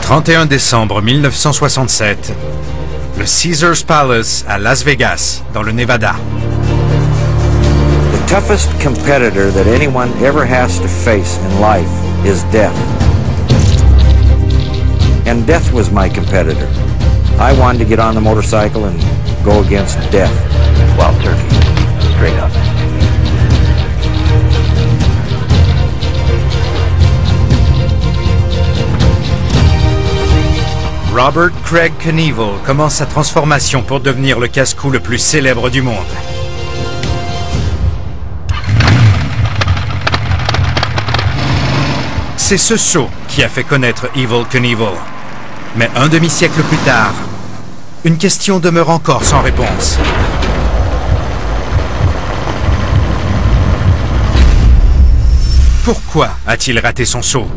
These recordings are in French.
31 décembre 1967, le Caesars Palace à Las Vegas, dans le Nevada. The toughest competitor that anyone ever has to face in life is death. And death was my competitor. I wanted to get on the motorcycle and go against death. Wild turkey, straight up. Robert Craig Knievel commence sa transformation pour devenir le casse-cou le plus célèbre du monde. C'est ce saut qui a fait connaître Evel Knievel. Mais un demi-siècle plus tard, une question demeure encore sans réponse. Pourquoi a-t-il raté son saut?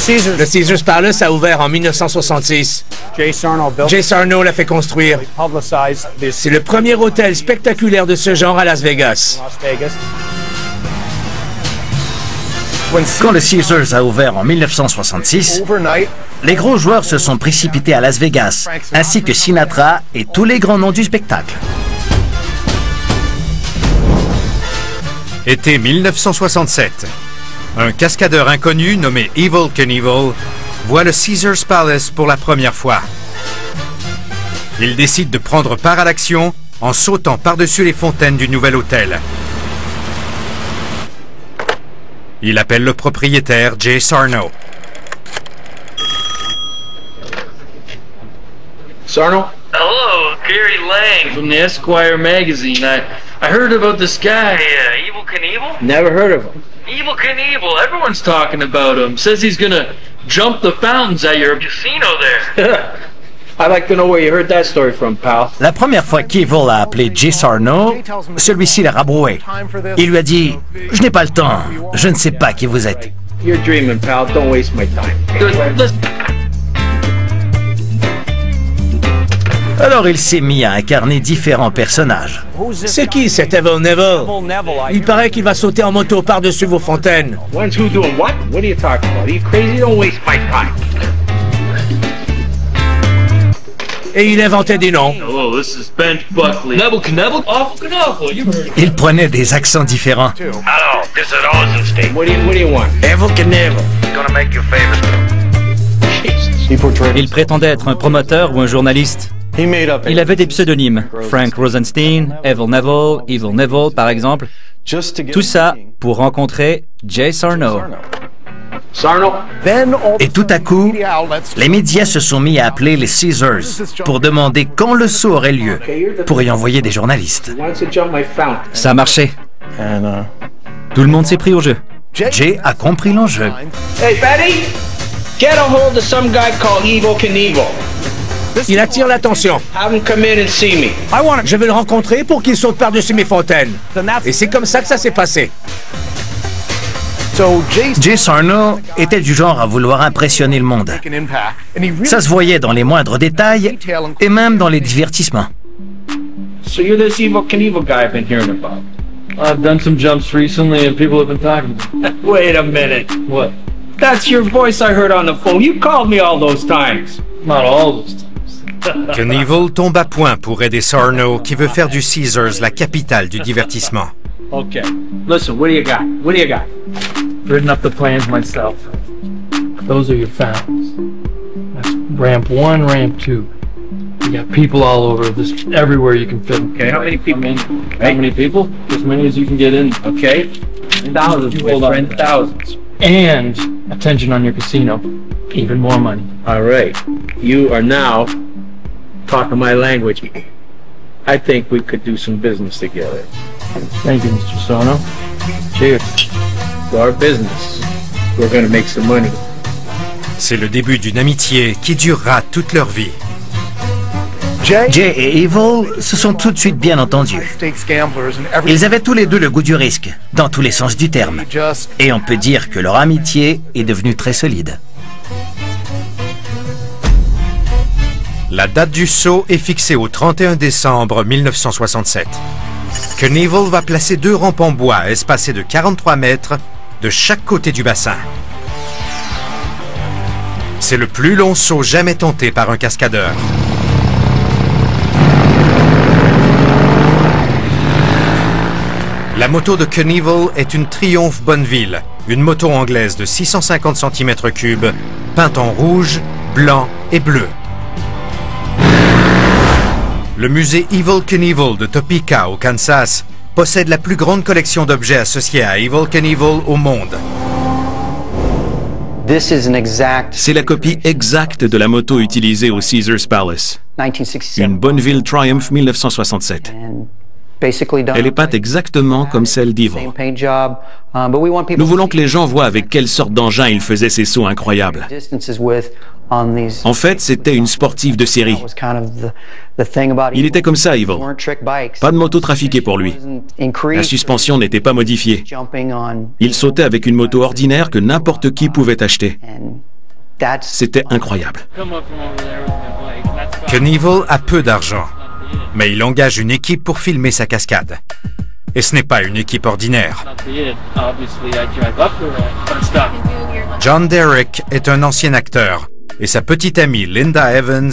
Le Caesars Palace a ouvert en 1966. Jay Sarno l'a fait construire. C'est le premier hôtel spectaculaire de ce genre à Las Vegas. Quand le Caesars a ouvert en 1966, les gros joueurs se sont précipités à Las Vegas, ainsi que Sinatra et tous les grands noms du spectacle. Été 1967. Un cascadeur inconnu nommé Evel Knievel voit le Caesars Palace pour la première fois. Il décide de prendre part à l'action en sautant par-dessus les fontaines du nouvel hôtel. Il appelle le propriétaire Jay Sarno. Sarno? Hello, Gary Lang from the Esquire magazine. I heard about this guy, Evel Knievel? Never heard of him. Evel Knievel, everyone's talking about him. Says he's gonna jump the fountains at your casino there. I'd like to know where you heard that story from, pal. La première fois qu'Evel a appelé Jay Sarno, celui-ci l'a rabroué. Il lui a dit « Je n'ai pas le temps, je ne sais pas qui vous êtes. » You're dreaming, pal. Don't waste my time. Alors il s'est mis à incarner différents personnages. C'est qui cet Evel Knievel? Il paraît qu'il va sauter en moto par-dessus vos fontaines. When's who doing what? What are you talking about? Are you crazy? Don't waste my time. Et il inventait des noms. Oh, this is Bench Buckley. Neville Knievel? Awful Knievel. You heard it. Il prenait des accents différents. Hello, this is Rosenstein. What do you want? Evel Knievel. Gonna make you famous. Il prétendait être un promoteur ou un journaliste. Il avait des pseudonymes, Frank Rosenstein, Evel Knievel par exemple. Tout ça pour rencontrer Jay Sarno. Et tout à coup, les médias se sont mis à appeler les Caesars pour demander quand le saut aurait lieu, pour y envoyer des journalistes. Ça a marché. Tout le monde s'est pris au jeu. Jay a compris l'enjeu. Hey, Betty! Get a hold of some guy called Evel Knievel. Il attire l'attention. Have him come in and see me. Je veux le rencontrer pour qu'il saute par-dessus mes fontaines. Et c'est comme ça que ça s'est passé. Jay Sarno était du genre à vouloir impressionner le monde. Ça se voyait dans les moindres détails et même dans les divertissements. So you're this Evel Knievel guy I've been hearing about. I've done some jumps recently and people have been talking about it. Wait a minute. What? That's your voice I heard on the phone. You called me all those times. Not all those times. Knievel tombe à point pour aider Sarno qui veut faire du Caesars la capitale du divertissement. Okay. Listen, what do you got? What do you got? Written up the plans myself. Those are your fountains. That's ramp 1, ramp 2. You got people all over, this everywhere you can fit. Okay, how many people? How many people? As many as you can get in. Okay. Thousands, my friend, thousands. And attention on your casino. Even more money. All right. You are now talking my language. I think we could do some business together. Thank you, Mr. Sarno. Cheers. To our business. We're gonna make some money. C'est le début d'une amitié qui durera toute leur vie. Jay et Evel se sont tout de suite bien entendus. Ils avaient tous les deux le goût du risque, dans tous les sens du terme. Et on peut dire que leur amitié est devenue très solide. La date du saut est fixée au 31 décembre 1967. Knievel va placer 2 rampes en bois espacées de 43 mètres de chaque côté du bassin. C'est le plus long saut jamais tenté par un cascadeur. La moto de Knievel est une Triumph Bonneville, une moto anglaise de 650 cm3, peinte en rouge, blanc et bleu. Le musée Evel Knievel de Topeka, au Kansas, possède la plus grande collection d'objets associés à Evel Knievel au monde. C'est la copie exacte de la moto utilisée au Caesars Palace, une Bonneville Triumph 1967. Elle est peinte exactement comme celle d'Evel. Nous voulons que les gens voient avec quelle sorte d'engin il faisait ces sauts incroyables. En fait, c'était une sportive de série. Il était comme ça, Evel. Pas de moto trafiquée pour lui. La suspension n'était pas modifiée. Il sautait avec une moto ordinaire que n'importe qui pouvait acheter. C'était incroyable. Knievel a peu d'argent, mais il engage une équipe pour filmer sa cascade. Et ce n'est pas une équipe ordinaire. John Derrick est un ancien acteur, et sa petite amie Linda Evans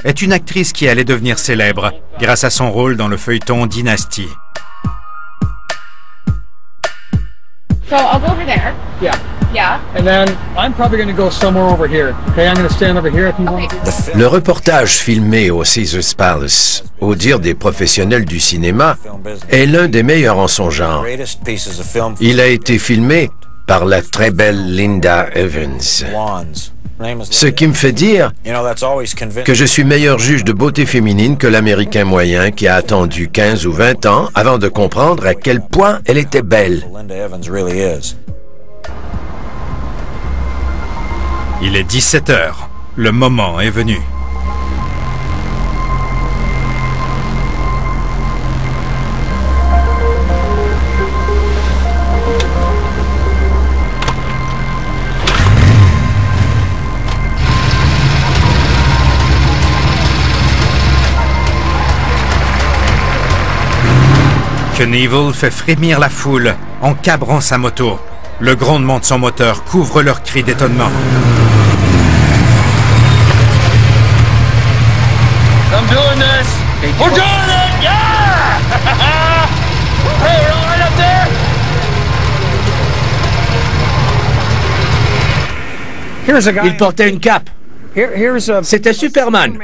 est une actrice qui allait devenir célèbre grâce à son rôle dans le feuilleton Dynasty. So I'll go over there. Yeah. Yeah. And then I'm probably going to go somewhere over here. Okay, I'm going to stand over here if you want. Le reportage filmé au Caesars Palace, au dire des professionnels du cinéma, est l'un des meilleurs en son genre. Il a été filmé par la très belle Linda Evans. Ce qui me fait dire que je suis meilleur juge de beauté féminine que l'Américain moyen qui a attendu 15 ou 20 ans avant de comprendre à quel point elle était belle. Il est 17 h. Le moment est venu. Knievel fait frémir la foule en cabrant sa moto. Le grondement de son moteur couvre leurs cris d'étonnement. I'm doing this. We're doing it. Yeah! Hey, we're all right up there. Il portait une cape. C'était Superman.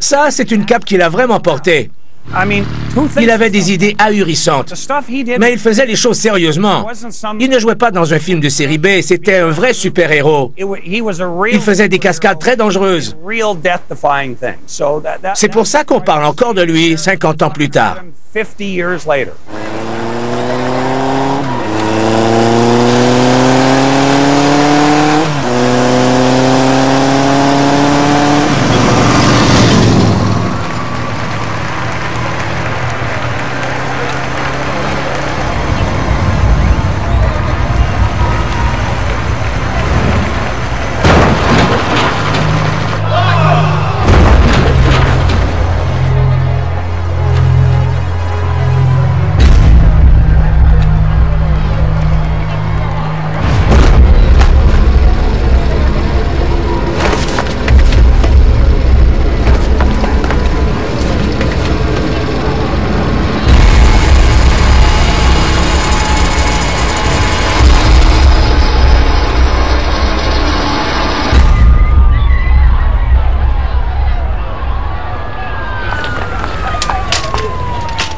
Ça, c'est une cape qu'il a vraiment portée. Il avait des idées ahurissantes, mais il faisait les choses sérieusement. Il ne jouait pas dans un film de série B, c'était un vrai super-héros. Il faisait des cascades très dangereuses. C'est pour ça qu'on parle encore de lui 50 ans plus tard.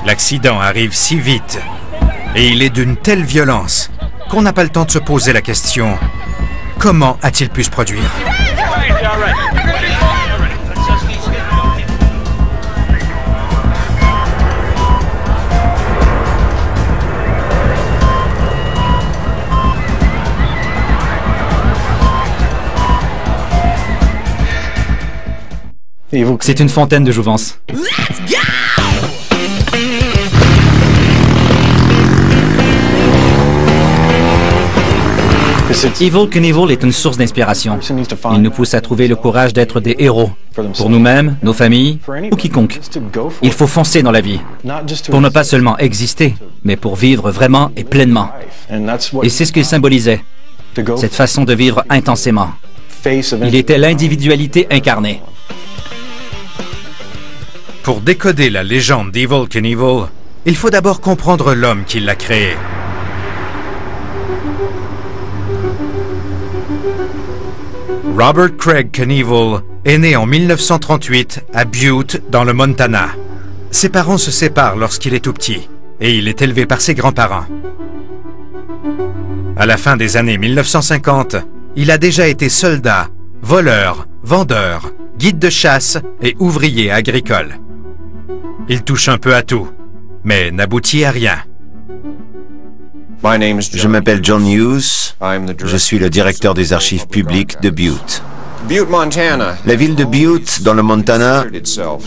L'accident arrive si vite et il est d'une telle violence qu'on n'a pas le temps de se poser la question « Comment a-t-il pu se produire ?» C'est une fontaine de jouvence. Evel Knievel est une source d'inspiration. Il nous pousse à trouver le courage d'être des héros, pour nous-mêmes, nos familles ou quiconque. Il faut foncer dans la vie, pour ne pas seulement exister, mais pour vivre vraiment et pleinement. Et c'est ce qu'il symbolisait, cette façon de vivre intensément. Il était l'individualité incarnée. Pour décoder la légende d'Evel Knievel, il faut d'abord comprendre l'homme qui l'a créé. Robert Craig Knievel est né en 1938 à Butte, dans le Montana. Ses parents se séparent lorsqu'il est tout petit et il est élevé par ses grands-parents. À la fin des années 1950, il a déjà été soldat, voleur, vendeur, guide de chasse et ouvrier agricole. Il touche un peu à tout, mais n'aboutit à rien. Je m'appelle John Hughes. Je suis le directeur des archives publiques de Butte. La ville de Butte, dans le Montana,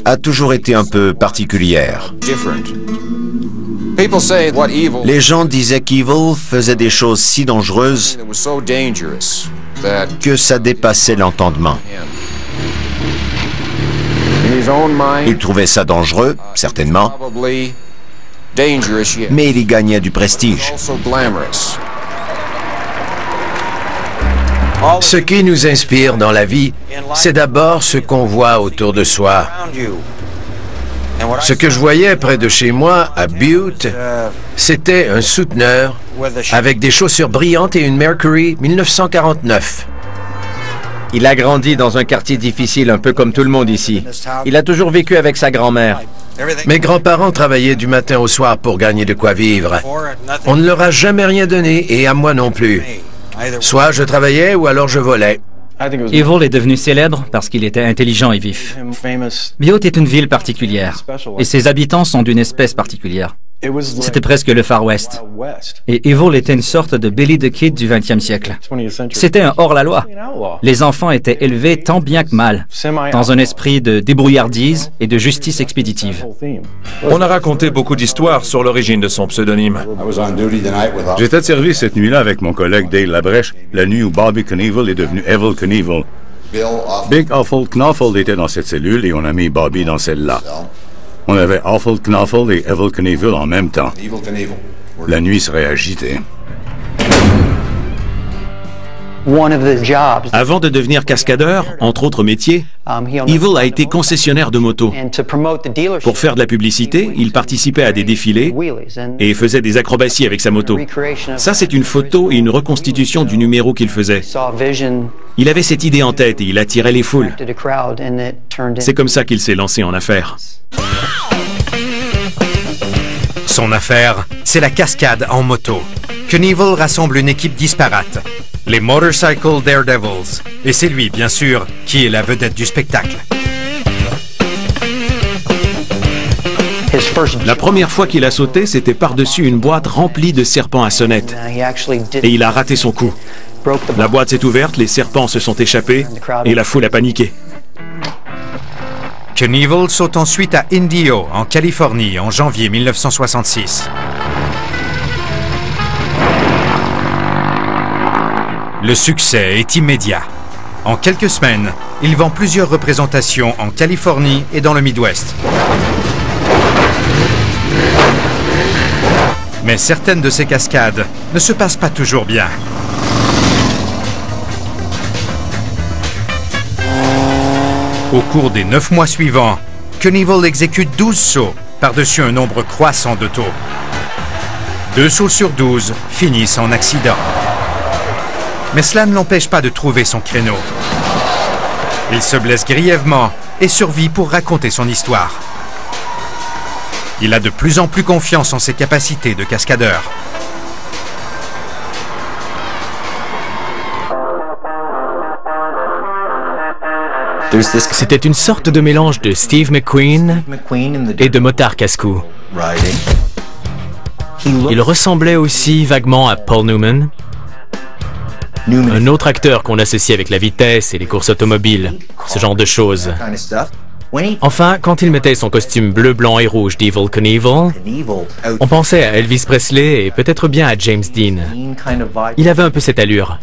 a toujours été un peu particulière. Les gens disaient qu'Evil faisait des choses si dangereuses que ça dépassait l'entendement. Il trouvait ça dangereux, certainement, mais il y gagnait du prestige. Ce qui nous inspire dans la vie, c'est d'abord ce qu'on voit autour de soi. Ce que je voyais près de chez moi, à Butte, c'était un souteneur avec des chaussures brillantes et une Mercury 1949. Il a grandi dans un quartier difficile, un peu comme tout le monde ici. Il a toujours vécu avec sa grand-mère. Mes grands-parents travaillaient du matin au soir pour gagner de quoi vivre. On ne leur a jamais rien donné, et à moi non plus. Soit je travaillais, ou alors je volais. Evel est devenu célèbre parce qu'il était intelligent et vif. Butte est une ville particulière, et ses habitants sont d'une espèce particulière. C'était presque le Far West. Et Evel était une sorte de Billy the Kid du XXe siècle. C'était un hors-la-loi. Les enfants étaient élevés tant bien que mal, dans un esprit de débrouillardise et de justice expéditive. On a raconté beaucoup d'histoires sur l'origine de son pseudonyme. J'étais de service cette nuit-là avec mon collègue Dale Labrèche, la nuit où Bobby Knievel est devenu Evel Knievel. Big Awful Knoffel était dans cette cellule et on a mis Bobby dans celle-là. On avait Awful Knoffel et Evel Knievel en même temps. La nuit serait agitée. Avant de devenir cascadeur, entre autres métiers, Evel a été concessionnaire de motos. Pour faire de la publicité, il participait à des défilés et faisait des acrobaties avec sa moto. Ça, c'est une photo et une reconstitution du numéro qu'il faisait. Il avait cette idée en tête et il attirait les foules. C'est comme ça qu'il s'est lancé en affaires. Son affaire, c'est la cascade en moto. Knievel rassemble une équipe disparate, les Motorcycle Daredevils, et c'est lui, bien sûr, qui est la vedette du spectacle. La première fois qu'il a sauté, c'était par-dessus une boîte remplie de serpents à sonnette. Et il a raté son coup. La boîte s'est ouverte, les serpents se sont échappés, et la foule a paniqué. Knievel saute ensuite à Indio, en Californie, en janvier 1966. Le succès est immédiat. En quelques semaines, il vend plusieurs représentations en Californie et dans le Midwest. Mais certaines de ces cascades ne se passent pas toujours bien. Au cours des 9 mois suivants, Knievel exécute 12 sauts par-dessus un nombre croissant de taux. 2 sauts sur 12 finissent en accident. Mais cela ne l'empêche pas de trouver son créneau. Il se blesse grièvement et survit pour raconter son histoire. Il a de plus en plus confiance en ses capacités de cascadeur. C'était une sorte de mélange de Steve McQueen et de Motard Cascou. Il ressemblait aussi vaguement à Paul Newman, un autre acteur qu'on associe avec la vitesse et les courses automobiles, ce genre de choses. Enfin, quand il mettait son costume bleu, blanc et rouge d'Evel Knievel, on pensait à Elvis Presley et peut-être bien à James Dean. Il avait un peu cette allure.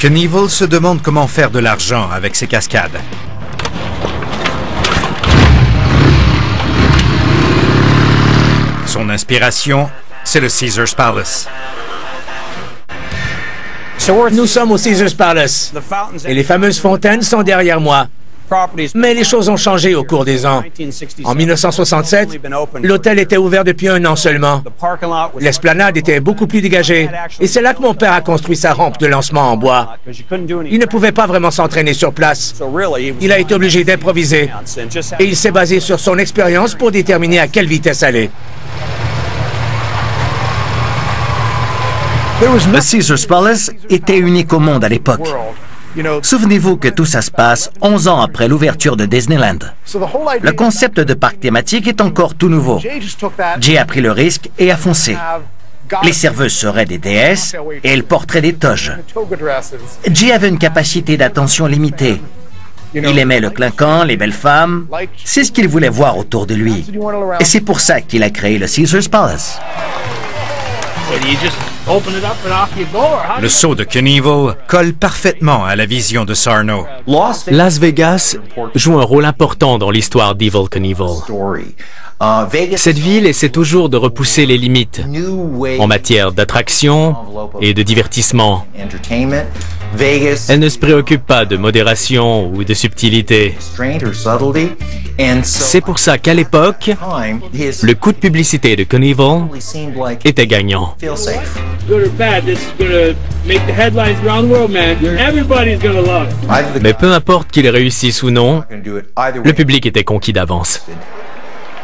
Knievel se demande comment faire de l'argent avec ses cascades. Son inspiration, c'est le Caesars Palace. Nous sommes au Caesars Palace et les fameuses fontaines sont derrière moi. Mais les choses ont changé au cours des ans. En 1967, l'hôtel était ouvert depuis 1 an seulement. L'esplanade était beaucoup plus dégagée et c'est là que mon père a construit sa rampe de lancement en bois. Il ne pouvait pas vraiment s'entraîner sur place. Il a été obligé d'improviser et il s'est basé sur son expérience pour déterminer à quelle vitesse aller. Le Caesars Palace était unique au monde à l'époque. Souvenez-vous que tout ça se passe 11 ans après l'ouverture de Disneyland. Le concept de parc thématique est encore tout nouveau. Jay a pris le risque et a foncé. Les serveuses seraient des déesses et elles porteraient des toges. Jay avait une capacité d'attention limitée. Il aimait le clinquant, les belles femmes. C'est ce qu'il voulait voir autour de lui. Et c'est pour ça qu'il a créé le Caesars Palace. Le saut de Knievel colle parfaitement à la vision de Sarno. Las Vegas joue un rôle important dans l'histoire d'Evel Knievel. Cette ville essaie toujours de repousser les limites en matière d'attraction et de divertissement. Elle ne se préoccupe pas de modération ou de subtilité. C'est pour ça qu'à l'époque, le coup de publicité de Knievel était gagnant. Mais peu importe qu'il réussisse ou non, le public était conquis d'avance.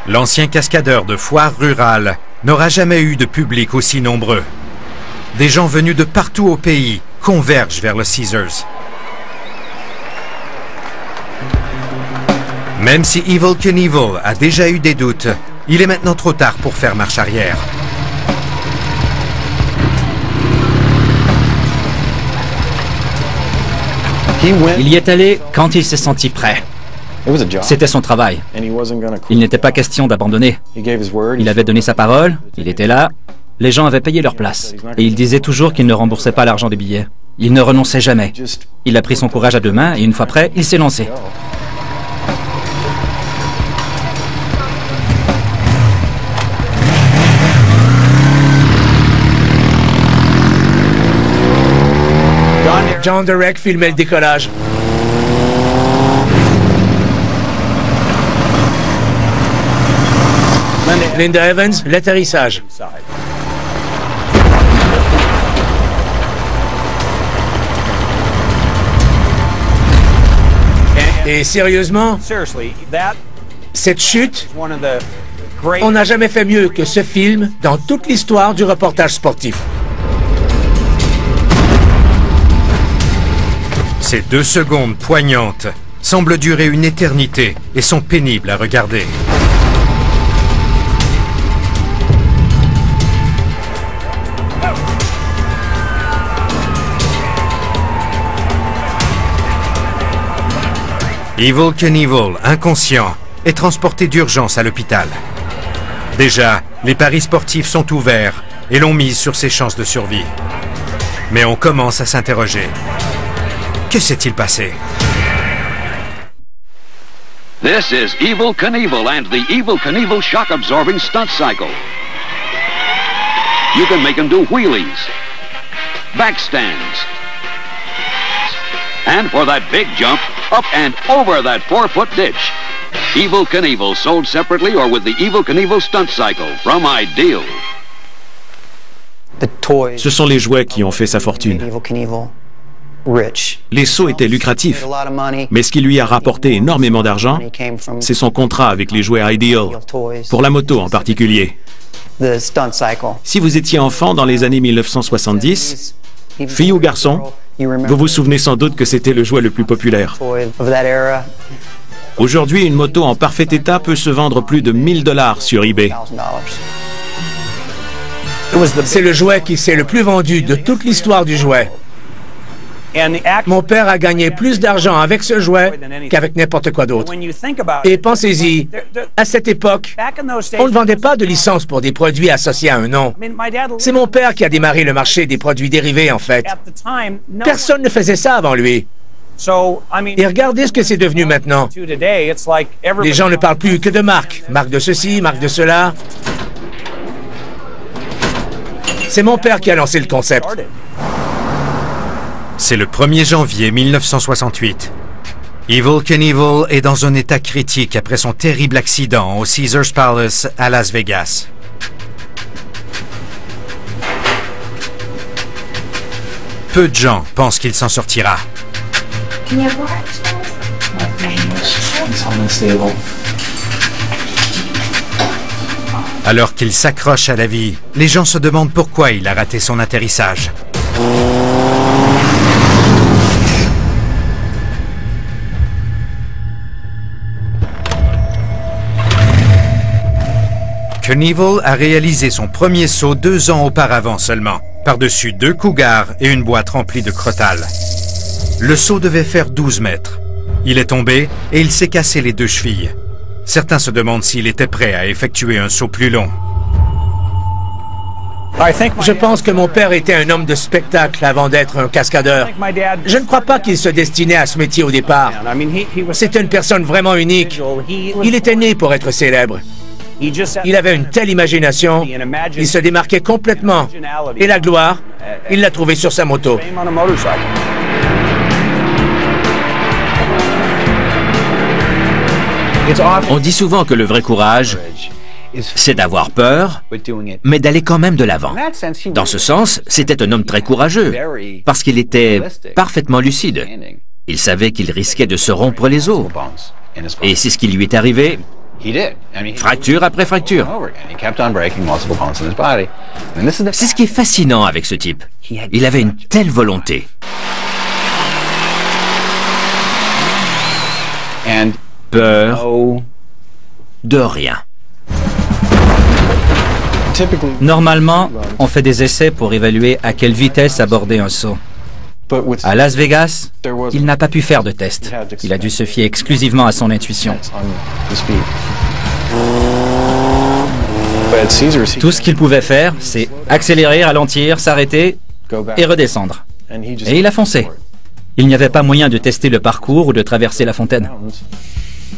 L'ancien cascadeur de foire rurale n'aura jamais eu de public aussi nombreux. Des gens venus de partout au pays convergent vers le Caesars. Même si Evel Knievel a déjà eu des doutes, il est maintenant trop tard pour faire marche arrière. Il y est allé quand il s'est senti prêt. C'était son travail. Il n'était pas question d'abandonner. Il avait donné sa parole, il était là, les gens avaient payé leur place. Et il disait toujours qu'il ne remboursait pas l'argent des billets. Il ne renonçait jamais. Il a pris son courage à 2 mains et une fois prêt, il s'est lancé. John Derek filmait le décollage. Linda Evans, l'atterrissage. Et sérieusement, cette chute, on n'a jamais fait mieux que ce film dans toute l'histoire du reportage sportif. Ces 2 secondes poignantes semblent durer une éternité et sont pénibles à regarder. Evel Knievel, inconscient, est transporté d'urgence à l'hôpital. Déjà, les paris sportifs sont ouverts et l'on mise sur ses chances de survie. Mais on commence à s'interroger. Que s'est-il passé? This is Evel Knievel and the Evel Knievel shock-absorbing stunt cycle. You can make him do wheelies, backstands, and for that big jump, up and over that 4-foot ditch. Evel Knievel, sold separately or with the Evel Knievel stunt cycle from Ideal. Ce sont les jouets qui ont fait sa fortune. Les sauts étaient lucratifs, mais ce qui lui a rapporté énormément d'argent, c'est son contrat avec les jouets Ideal, pour la moto en particulier. Si vous étiez enfant dans les années 1970, fille ou garçon, vous vous souvenez sans doute que c'était le jouet le plus populaire. Aujourd'hui, une moto en parfait état peut se vendre plus de 1000 $ sur eBay. C'est le jouet qui s'est le plus vendu de toute l'histoire du jouet. Mon père a gagné plus d'argent avec ce jouet qu'avec n'importe quoi d'autre. Et pensez-y, à cette époque, on ne vendait pas de licence pour des produits associés à un nom. C'est mon père qui a démarré le marché des produits dérivés, en fait. Personne ne faisait ça avant lui. Et regardez ce que c'est devenu maintenant. Les gens ne parlent plus que de marques. Marque de ceci, marque de cela. C'est mon père qui a lancé le concept. C'est le 1er janvier 1968. Evel Knievel est dans un état critique après son terrible accident au Caesars Palace à Las Vegas. Peu de gens pensent qu'il s'en sortira. Alors qu'il s'accroche à la vie, les gens se demandent pourquoi il a raté son atterrissage. Knievel a réalisé son premier saut 2 ans auparavant seulement, par-dessus 2 cougars et une boîte remplie de crotales. Le saut devait faire 12 mètres. Il est tombé et il s'est cassé les 2 chevilles. Certains se demandent s'il était prêt à effectuer un saut plus long. Je pense que mon père était un homme de spectacle avant d'être un cascadeur. Je ne crois pas qu'il se destinait à ce métier au départ. C'était une personne vraiment unique. Il était né pour être célèbre. Il avait une telle imagination, il se démarquait complètement. Et la gloire, il l'a trouvée sur sa moto. On dit souvent que le vrai courage, c'est d'avoir peur, mais d'aller quand même de l'avant. Dans ce sens, c'était un homme très courageux, parce qu'il était parfaitement lucide. Il savait qu'il risquait de se rompre les os. Et c'est ce qui lui est arrivé, fracture après fracture. C'est ce qui est fascinant avec ce type. Il avait une telle volonté. Peur de rien. Normalement, on fait des essais pour évaluer à quelle vitesse aborder un saut. À Las Vegas, il n'a pas pu faire de test. Il a dû se fier exclusivement à son intuition. Tout ce qu'il pouvait faire, c'est accélérer, ralentir, s'arrêter et redescendre. Et il a foncé. Il n'y avait pas moyen de tester le parcours ou de traverser la fontaine.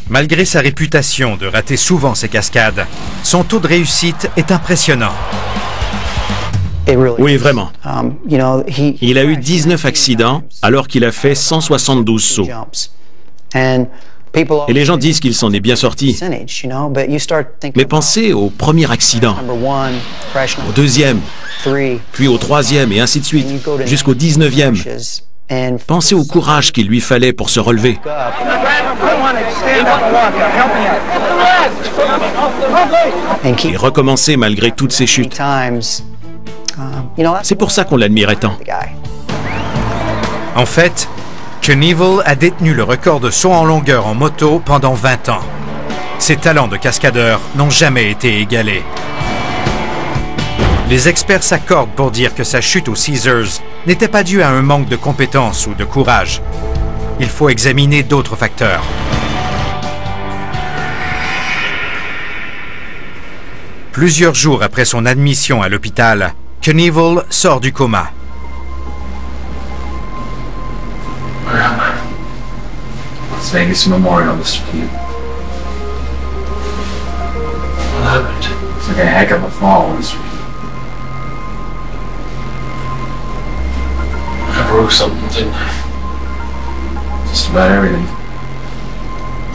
Malgré sa réputation de rater souvent ses cascades, son taux de réussite est impressionnant. Oui, vraiment. Il a eu 19 accidents alors qu'il a fait 172 sauts. Et les gens disent qu'il s'en est bien sorti. Mais pensez au premier accident, au deuxième, puis au troisième et ainsi de suite, jusqu'au 19e. Pensez au courage qu'il lui fallait pour se relever. Et recommencer malgré toutes ces chutes. C'est pour ça qu'on l'admirait tant. En fait, Knievel a détenu le record de saut en longueur en moto pendant 20 ans. Ses talents de cascadeur n'ont jamais été égalés. Les experts s'accordent pour dire que sa chute aux Caesars n'était pas due à un manque de compétences ou de courage. Il faut examiner d'autres facteurs. Plusieurs jours après son admission à l'hôpital, Knievel sort du coma. Las Vegas Memorial, Mr. Pugh. What happened? It's like a heck of a fall, Mr. Pugh. I broke something, didn't I? Just about everything.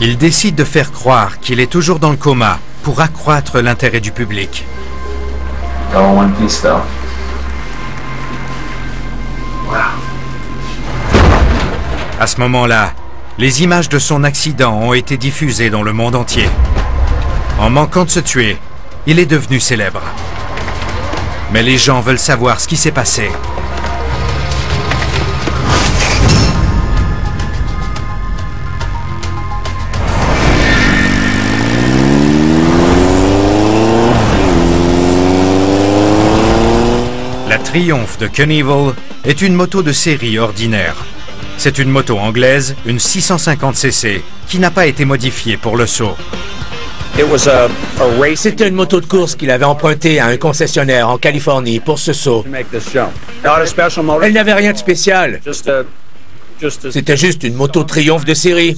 Il décide de faire croire qu'il est toujours dans le coma pour accroître l'intérêt du public. All one piece, though. Wow. À ce moment-là, les images de son accident ont été diffusées dans le monde entier. En manquant de se tuer, il est devenu célèbre. Mais les gens veulent savoir ce qui s'est passé. La Triumph de Knievel est une moto de série ordinaire. C'est une moto anglaise, une 650cc, qui n'a pas été modifiée pour le saut. C'était une moto de course qu'il avait empruntée à un concessionnaire en Californie pour ce saut. Elle n'avait rien de spécial. C'était juste une moto Triumph de série.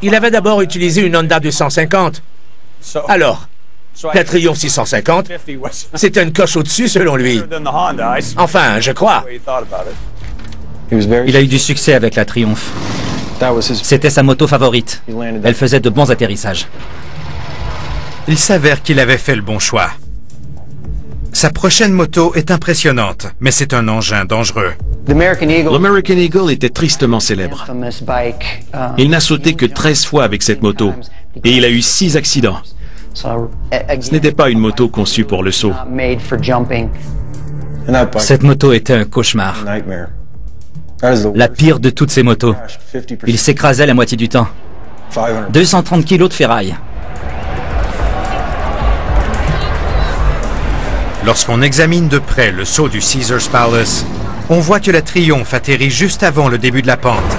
Il avait d'abord utilisé une Honda 250. Alors, la Triumph 650, c'était une coche au-dessus selon lui. Enfin, je crois. Il a eu du succès avec la Triumph. C'était sa moto favorite. Elle faisait de bons atterrissages. Il s'avère qu'il avait fait le bon choix. Sa prochaine moto est impressionnante, mais c'est un engin dangereux. L'American Eagle était tristement célèbre. Il n'a sauté que 13 fois avec cette moto, et il a eu 6 accidents. Ce n'était pas une moto conçue pour le saut. Cette moto était un cauchemar. La pire de toutes ces motos. Il s'écrasait la moitié du temps. 230 kilos de ferraille. Lorsqu'on examine de près le saut du Caesars Palace, on voit que la Triumph atterrit juste avant le début de la pente.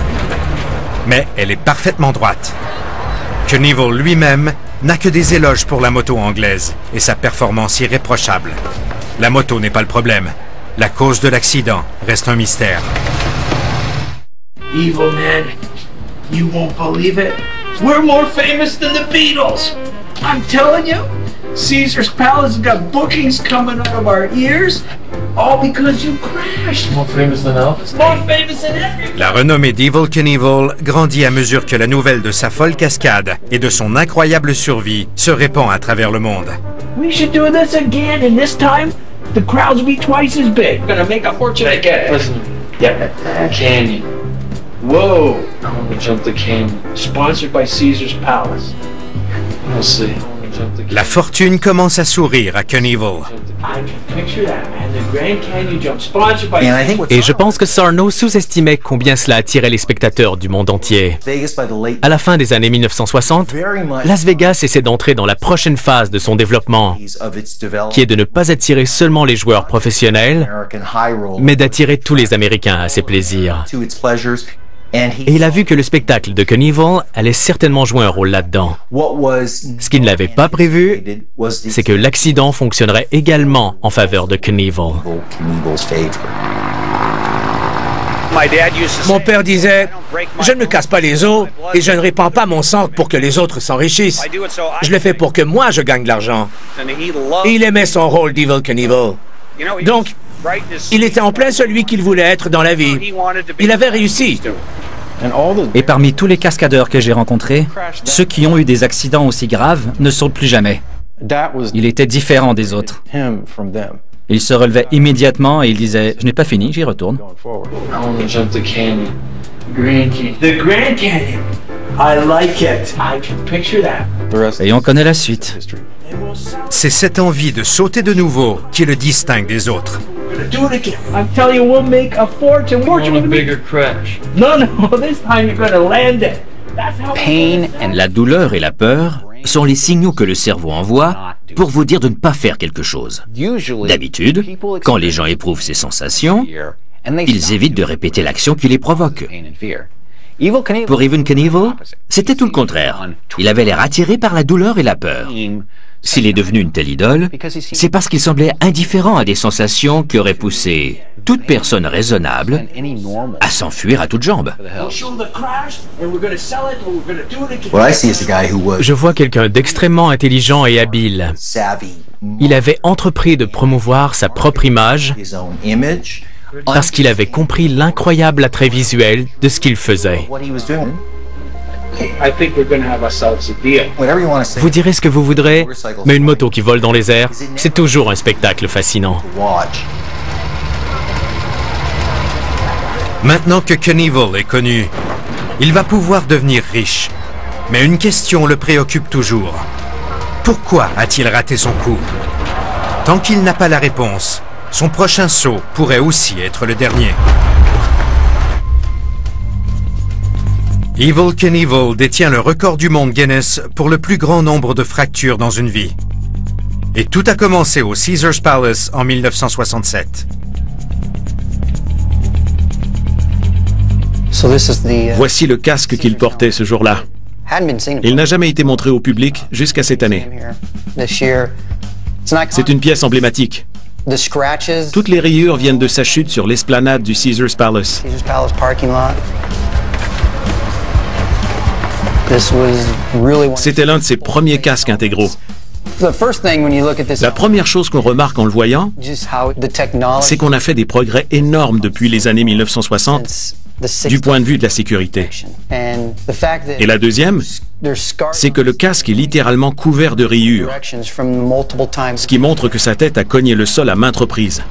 Mais elle est parfaitement droite. Knievel lui-même n'a que des éloges pour la moto anglaise et sa performance irréprochable. La moto n'est pas le problème. La cause de l'accident reste un mystère. Evil man, you won't believe it. We're more famous than the Beatles. I'm telling you, Caesars Palace has got bookings coming out of our ears, all because you crashed. More famous than Elvis? More famous than everybody. La renommée d'Evel Knievel grandit à mesure que la nouvelle de sa folle cascade et de son incroyable survie se répand à travers le monde. We should do this again, and this time, the crowds will be twice as big. We're gonna make a fortune again. Listen, yeah, Canyon. Whoa! I want to jump the canyon. Sponsored by Caesars Palace. We'll see. La fortune commence à sourire à Knievel. Et je pense que Sarno sous-estimait combien cela attirait les spectateurs du monde entier. À la fin des années 1960, Las Vegas essaie d'entrer dans la prochaine phase de son développement, qui est de ne pas attirer seulement les joueurs professionnels, mais d'attirer tous les Américains à ses plaisirs. Et il a vu que le spectacle de Knievel allait certainement jouer un rôle là-dedans. Ce qu'il n'avait pas prévu, c'est que l'accident fonctionnerait également en faveur de Knievel. Mon père disait, je ne me casse pas les os et je ne répands pas mon sang pour que les autres s'enrichissent. Je le fais pour que moi je gagne de l'argent. Et il aimait son rôle d'Evel Knievel. Donc, il était en plein celui qu'il voulait être dans la vie. Il avait réussi. Et parmi tous les cascadeurs que j'ai rencontrés, ceux qui ont eu des accidents aussi graves ne sautent plus jamais. Il était différent des autres. Il se relevait immédiatement et il disait « Je n'ai pas fini, j'y retourne ». Et on connaît la suite. C'est cette envie de sauter de nouveau qui le distingue des autres. Do it again. I'm telling you, we'll make a fortune. A bigger crash. No, this time you're gonna land it. That's how. La douleur et la peur sont les signaux que le cerveau envoie pour vous dire de ne pas faire quelque chose. D'habitude, quand les gens éprouvent ces sensations, ils évitent de répéter l'action qui les provoque. Pour Evel Knievel, c'était tout le contraire. Il avait l'air attiré par la douleur et la peur. S'il est devenu une telle idole, c'est parce qu'il semblait indifférent à des sensations qui auraient poussé toute personne raisonnable à s'enfuir à toutes jambes. Je vois quelqu'un d'extrêmement intelligent et habile. Il avait entrepris de promouvoir sa propre image parce qu'il avait compris l'incroyable attrait visuel de ce qu'il faisait. Vous direz ce que vous voudrez, mais une moto qui vole dans les airs, c'est toujours un spectacle fascinant. Maintenant que Knievel est connu, il va pouvoir devenir riche. Mais une question le préoccupe toujours. Pourquoi a-t-il raté son coup? Tant qu'il n'a pas la réponse, son prochain saut pourrait aussi être le dernier. Evel Knievel détient le record du monde Guinness pour le plus grand nombre de fractures dans une vie. Et tout a commencé au Caesars Palace en 1967. Voici le casque qu'il portait ce jour-là. Il n'a jamais été montré au public jusqu'à cette année. C'est une pièce emblématique. Toutes les rayures viennent de sa chute sur l'esplanade du Caesars Palace. C'était l'un de ses premiers casques intégraux. La première chose qu'on remarque en le voyant, c'est qu'on a fait des progrès énormes depuis les années 1960 du point de vue de la sécurité. Et la deuxième, c'est que le casque est littéralement couvert de rayures, ce qui montre que sa tête a cogné le sol à maintes reprises.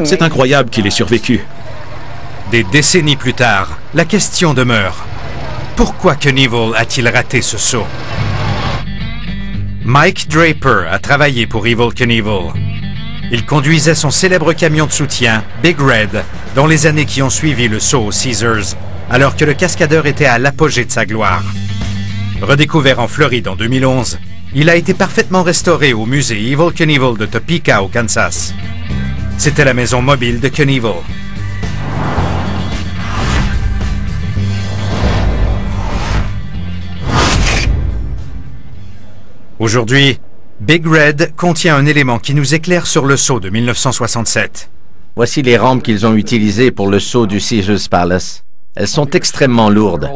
C'est incroyable qu'il ait survécu. Des décennies plus tard, la question demeure. Pourquoi Knievel a-t-il raté ce saut? Mike Draper a travaillé pour Evel Knievel. Il conduisait son célèbre camion de soutien, Big Red, dans les années qui ont suivi le saut aux Caesars, alors que le cascadeur était à l'apogée de sa gloire. Redécouvert en Floride en 2011, il a été parfaitement restauré au musée Evel Knievel de Topeka au Kansas. C'était la maison mobile de Knievel. Aujourd'hui, Big Red contient un élément qui nous éclaire sur le saut de 1967. Voici les rampes qu'ils ont utilisées pour le saut du Caesars Palace. Elles sont extrêmement lourdes.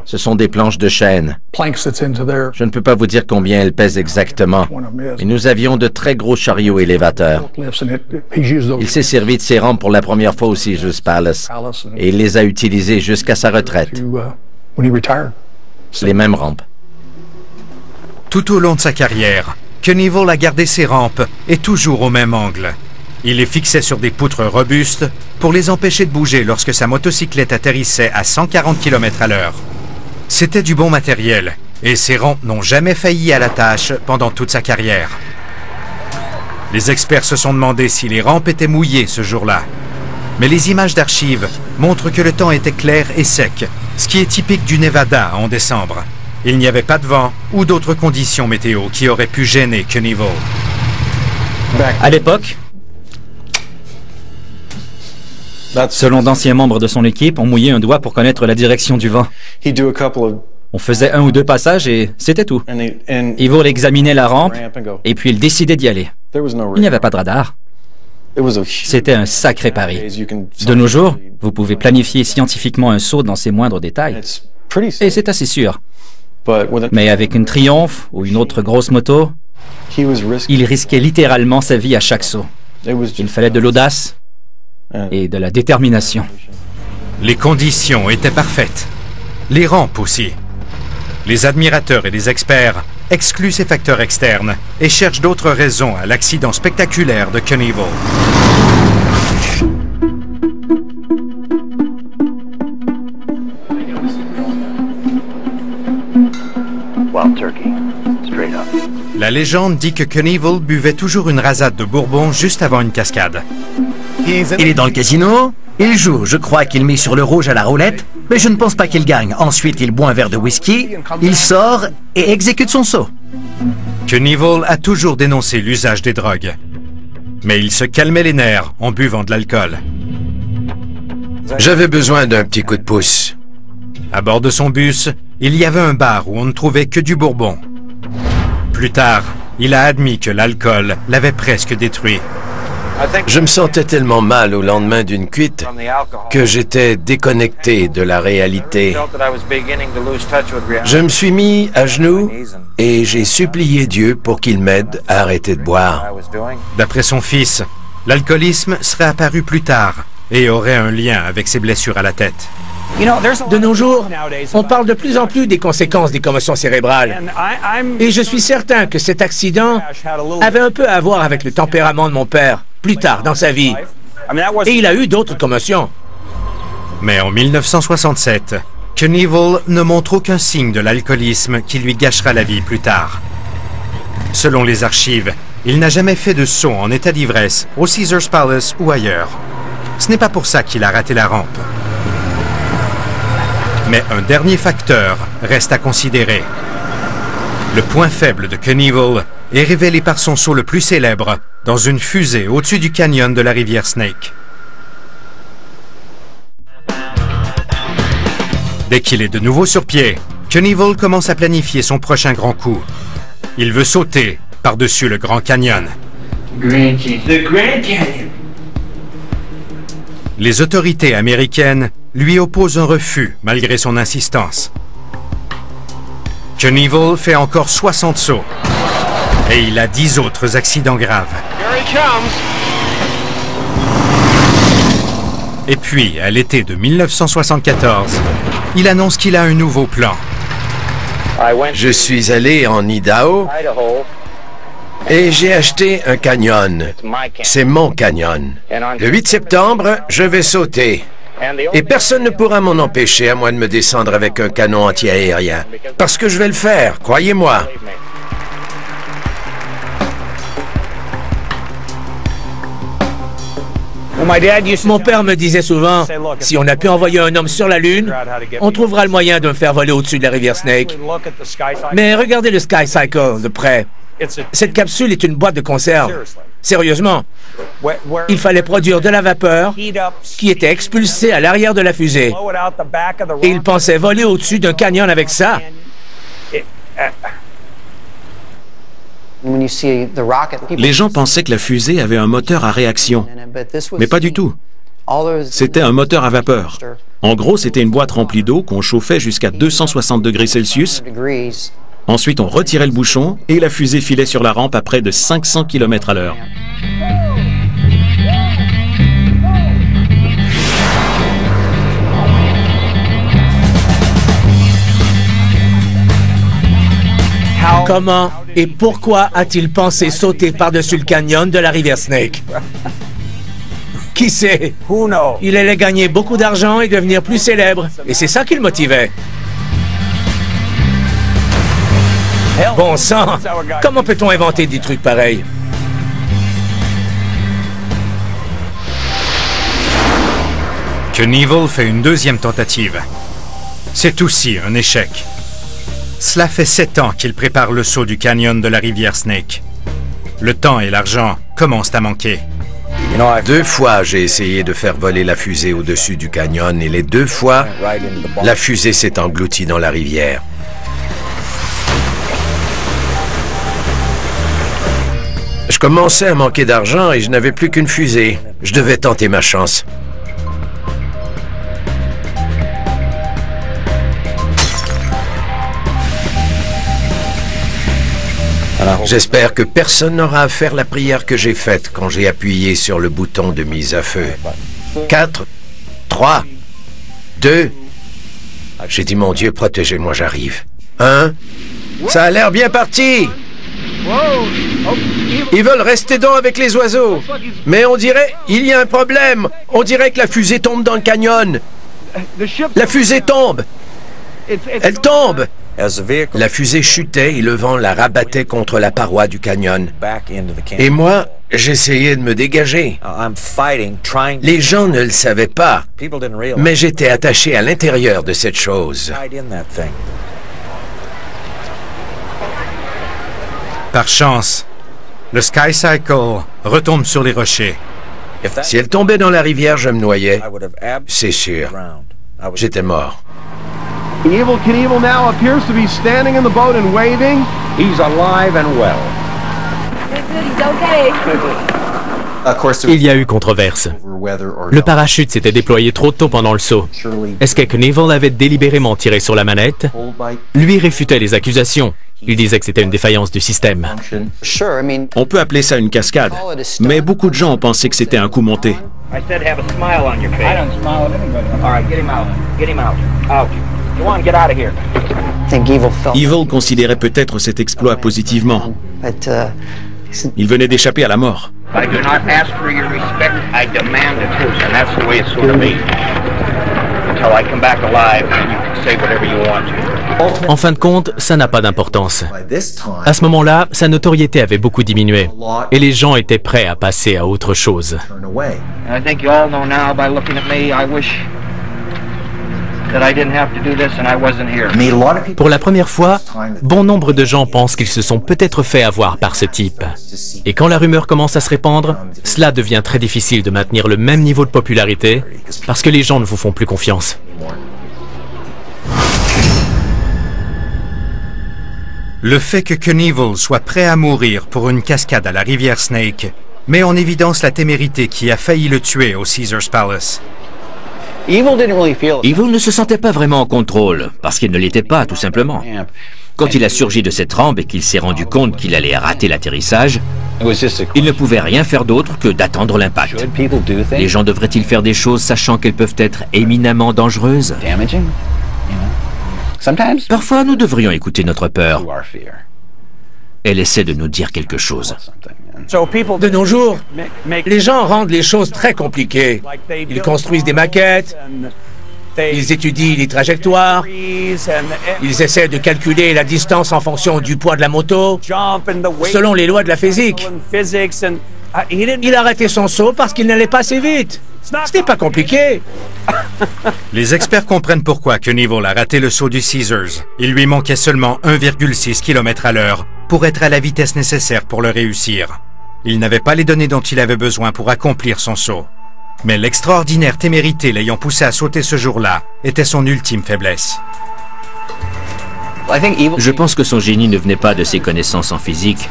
Ce sont des planches de chêne. Je ne peux pas vous dire combien elles pèsent exactement, mais nous avions de très gros chariots élévateurs. Il s'est servi de ces rampes pour la première fois au Caesars Palace et il les a utilisées jusqu'à sa retraite. Les mêmes rampes. Tout au long de sa carrière, Knievel a gardé ses rampes et toujours au même angle. Il les fixait sur des poutres robustes pour les empêcher de bouger lorsque sa motocyclette atterrissait à 140 km/h. C'était du bon matériel et ses rampes n'ont jamais failli à la tâche pendant toute sa carrière. Les experts se sont demandé si les rampes étaient mouillées ce jour-là. Mais les images d'archives montrent que le temps était clair et sec, ce qui est typique du Nevada en décembre. Il n'y avait pas de vent ou d'autres conditions météo qui auraient pu gêner Knievel. À l'époque, selon d'anciens membres de son équipe, on mouillait un doigt pour connaître la direction du vent. On faisait 1 ou 2 passages et c'était tout. Evel examinait la rampe et puis il décidait d'y aller. Il n'y avait pas de radar. C'était un sacré pari. De nos jours, vous pouvez planifier scientifiquement un saut dans ses moindres détails. Et c'est assez sûr. Mais avec une Triumph ou une autre grosse moto, il risquait littéralement sa vie à chaque saut. Il fallait de l'audace et de la détermination. Les conditions étaient parfaites. Les rampes aussi. Les admirateurs et les experts excluent ces facteurs externes et cherchent d'autres raisons à l'accident spectaculaire de Knievel. La légende dit que Knievel buvait toujours une rasade de bourbon juste avant une cascade. Il est dans le casino, il joue, je crois qu'il met sur le rouge à la roulette, mais je ne pense pas qu'il gagne. Ensuite, il boit un verre de whisky, il sort et exécute son saut. Knievel a toujours dénoncé l'usage des drogues. Mais il se calmait les nerfs en buvant de l'alcool. J'avais besoin d'un petit coup de pouce. À bord de son bus, il y avait un bar où on ne trouvait que du bourbon. Plus tard, il a admis que l'alcool l'avait presque détruit. Je me sentais tellement mal au lendemain d'une cuite que j'étais déconnecté de la réalité. Je me suis mis à genoux et j'ai supplié Dieu pour qu'il m'aide à arrêter de boire. D'après son fils, l'alcoolisme serait apparu plus tard et aurait un lien avec ses blessures à la tête. De nos jours, on parle de plus en plus des conséquences des commotions cérébrales. Et je suis certain que cet accident avait un peu à voir avec le tempérament de mon père, plus tard dans sa vie. Et il a eu d'autres commotions. Mais en 1967, Knievel ne montre aucun signe de l'alcoolisme qui lui gâchera la vie plus tard. Selon les archives, il n'a jamais fait de saut en état d'ivresse au Caesars Palace ou ailleurs. Ce n'est pas pour ça qu'il a raté la rampe. Mais un dernier facteur reste à considérer. Le point faible de Knievel est révélé par son saut le plus célèbre dans une fusée au-dessus du canyon de la rivière Snake. Dès qu'il est de nouveau sur pied, Knievel commence à planifier son prochain grand coup. Il veut sauter par-dessus le Grand Canyon. The Grand Canyon. Les autorités américaines lui opposent un refus malgré son insistance. Knievel fait encore 60 sauts et il a 10 autres accidents graves. Et puis, à l'été de 1974, il annonce qu'il a un nouveau plan. Je suis allé en Idaho et j'ai acheté un canyon. C'est mon canyon. Le 8 septembre, je vais sauter. Et personne ne pourra m'en empêcher à moins de me descendre avec un canon anti-aérien. Parce que je vais le faire, croyez-moi. Mon père me disait souvent, si on a pu envoyer un homme sur la Lune, on trouvera le moyen de me faire voler au-dessus de la rivière Snake. Mais regardez le Sky Cycle de près. Cette capsule est une boîte de conserve. Sérieusement. Il fallait produire de la vapeur qui était expulsée à l'arrière de la fusée. Et il pensait voler au-dessus d'un canyon avec ça. Les gens pensaient que la fusée avait un moteur à réaction, mais pas du tout. C'était un moteur à vapeur. En gros, c'était une boîte remplie d'eau qu'on chauffait jusqu'à 260 degrés Celsius. Ensuite, on retirait le bouchon et la fusée filait sur la rampe à près de 500 km/h. Comment et pourquoi a-t-il pensé sauter par-dessus le canyon de la rivière Snake? Qui sait? Il allait gagner beaucoup d'argent et devenir plus célèbre. Et c'est ça qui le motivait. Bon sang! Comment peut-on inventer des trucs pareils? Knievel fait une deuxième tentative. C'est aussi un échec. Cela fait 7 ans qu'il prépare le saut du canyon de la rivière Snake. Le temps et l'argent commencent à manquer. 2 fois, j'ai essayé de faire voler la fusée au-dessus du canyon et les 2 fois, la fusée s'est engloutie dans la rivière. Je commençais à manquer d'argent et je n'avais plus qu'une fusée. Je devais tenter ma chance. J'espère que personne n'aura à faire la prière que j'ai faite quand j'ai appuyé sur le bouton de mise à feu. 4, 3, 2... J'ai dit, mon Dieu, protégez-moi, j'arrive. 1... Ça a l'air bien parti! Ils veulent rester donc avec les oiseaux. Mais on dirait, il y a un problème. On dirait que la fusée tombe dans le canyon. La fusée tombe. Elle tombe. La fusée chutait et le vent la rabattait contre la paroi du canyon. Et moi, j'essayais de me dégager. Les gens ne le savaient pas, mais j'étais attaché à l'intérieur de cette chose. Par chance, le Sky Cycle retombe sur les rochers. Si elle tombait dans la rivière, je me noyais. C'est sûr. J'étais mort. Evel Knievel now appears to be standing in the boat and waving. He's alive and well. Il y a eu controverse. Le parachute s'était déployé trop tôt pendant le saut. Est-ce que Knievel avait délibérément tiré sur la manette? Lui réfutait les accusations. Il disait que c'était une défaillance du système. On peut appeler ça une cascade, mais beaucoup de gens ont pensé que c'était un coup monté. Evel considérait peut-être cet exploit positivement. Il venait d'échapper à la mort. En fin de compte, ça n'a pas d'importance. À ce moment-là, sa notoriété avait beaucoup diminué et les gens étaient prêts à passer à autre chose. Pour la première fois, bon nombre de gens pensent qu'ils se sont peut-être fait avoir par ce type. Et quand la rumeur commence à se répandre, cela devient très difficile de maintenir le même niveau de popularité parce que les gens ne vous font plus confiance. Le fait que Knievel soit prêt à mourir pour une cascade à la rivière Snake met en évidence la témérité qui a failli le tuer au Caesars Palace. Evil ne se sentait pas vraiment en contrôle, parce qu'il ne l'était pas, tout simplement. Quand il a surgi de cette rampe et qu'il s'est rendu compte qu'il allait rater l'atterrissage, il ne pouvait rien faire d'autre que d'attendre l'impact. Les gens devraient-ils faire des choses sachant qu'elles peuvent être éminemment dangereuses? Parfois, nous devrions écouter notre peur. Elle essaie de nous dire quelque chose. De nos jours, les gens rendent les choses très compliquées. Ils construisent des maquettes, ils étudient les trajectoires, ils essaient de calculer la distance en fonction du poids de la moto, selon les lois de la physique. Il a raté son saut parce qu'il n'allait pas assez vite. Ce n'est pas compliqué. Les experts comprennent pourquoi Knievel a raté le saut du Caesars. Il lui manquait seulement 1,6 km/h pour être à la vitesse nécessaire pour le réussir. Il n'avait pas les données dont il avait besoin pour accomplir son saut. Mais l'extraordinaire témérité l'ayant poussé à sauter ce jour-là était son ultime faiblesse. Je pense que son génie ne venait pas de ses connaissances en physique,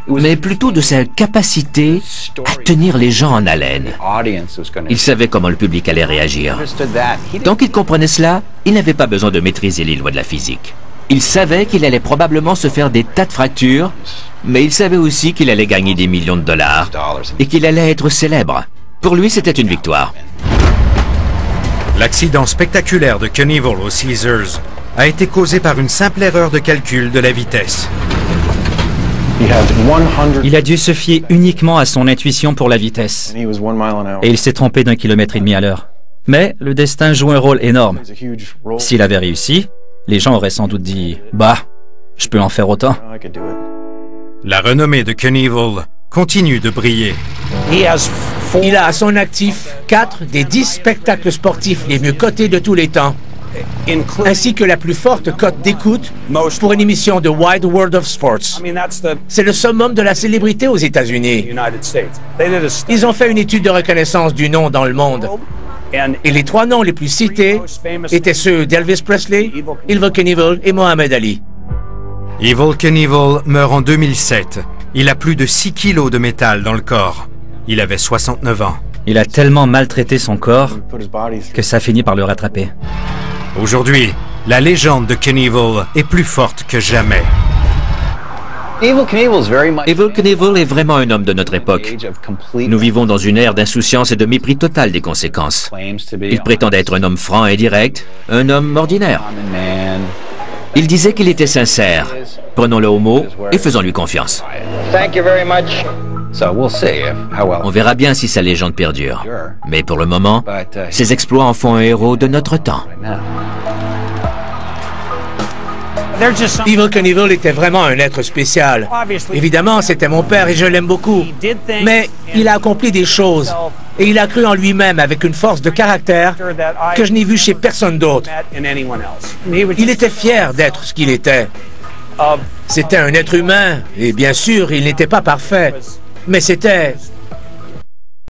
mais plutôt de sa capacité à tenir les gens en haleine. Il savait comment le public allait réagir. Tant qu'il comprenait cela, il n'avait pas besoin de maîtriser les lois de la physique. Il savait qu'il allait probablement se faire des tas de fractures, mais il savait aussi qu'il allait gagner des millions de dollars et qu'il allait être célèbre. Pour lui, c'était une victoire. L'accident spectaculaire de Knievel au Caesars a été causé par une simple erreur de calcul de la vitesse. Il a dû se fier uniquement à son intuition pour la vitesse. Et il s'est trompé d'1,5 km à l'heure. Mais le destin joue un rôle énorme. S'il avait réussi, les gens auraient sans doute dit « Bah, je peux en faire autant ». La renommée de Knievel continue de briller. Il a à son actif 4 des 10 spectacles sportifs les mieux cotés de tous les temps, ainsi que la plus forte cote d'écoute pour une émission de Wide World of Sports. C'est le summum de la célébrité aux États-Unis. Ils ont fait une étude de reconnaissance du nom dans le monde. Et les 3 noms les plus cités étaient ceux d'Elvis Presley, Evel Knievel et Mohamed Ali. Evel Knievel meurt en 2007. Il a plus de 6 kilos de métal dans le corps. Il avait 69 ans. Il a tellement maltraité son corps que ça finit par le rattraper. Aujourd'hui, la légende de Knievel est plus forte que jamais. Evel Knievel est vraiment un homme de notre époque. Nous vivons dans une ère d'insouciance et de mépris total des conséquences. Il prétendait être un homme franc et direct, un homme ordinaire. Il disait qu'il était sincère. Prenons-le au mot et faisons-lui confiance. On verra bien si sa légende perdure. Mais pour le moment, ses exploits en font un héros de notre temps. Evel Knievel était vraiment un être spécial. Évidemment, c'était mon père et je l'aime beaucoup. Mais il a accompli des choses et il a cru en lui-même avec une force de caractère que je n'ai vu chez personne d'autre. Il était fier d'être ce qu'il était. C'était un être humain et bien sûr, il n'était pas parfait. Mais c'était